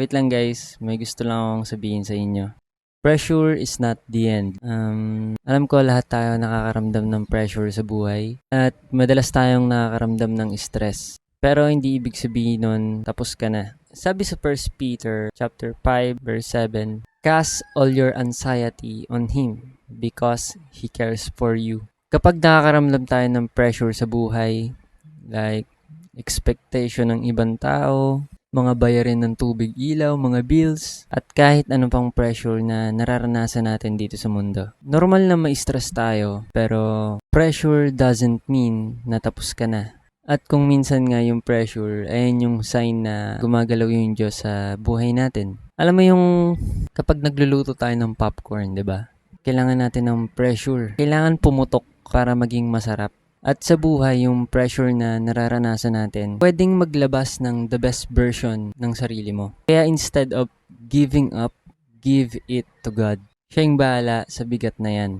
Wait lang guys, may gusto lang akong sabihin sa inyo. Pressure is not the end. Alam ko lahat tayo nakakaramdam ng pressure sa buhay at madalas tayong nakakaramdam ng stress. Pero hindi ibig sabihin nun tapos ka na. Sabi sa 1 Peter chapter 5 verse 7, "Cast all your anxiety on Him because He cares for you." Kapag nakakaramdam tayo ng pressure sa buhay, like expectation ng ibang tao, mga bayarin ng tubig, ilaw, mga bills, at kahit ano pang pressure na nararanasan natin dito sa mundo. Normal na ma-stress tayo, pero pressure doesn't mean na tapos ka na. At kung minsan nga yung pressure, ayan yung sign na gumagalaw yung Diyos sa buhay natin. Alam mo yung kapag nagluluto tayo ng popcorn, di ba? Kailangan natin ng pressure. Kailangan pumutok para maging masarap. At sa buhay, yung pressure na nararanasan natin, pwedeng maglabas ng the best version ng sarili mo. Kaya instead of giving up, give it to God. Siya yung bahala sa bigat na yan.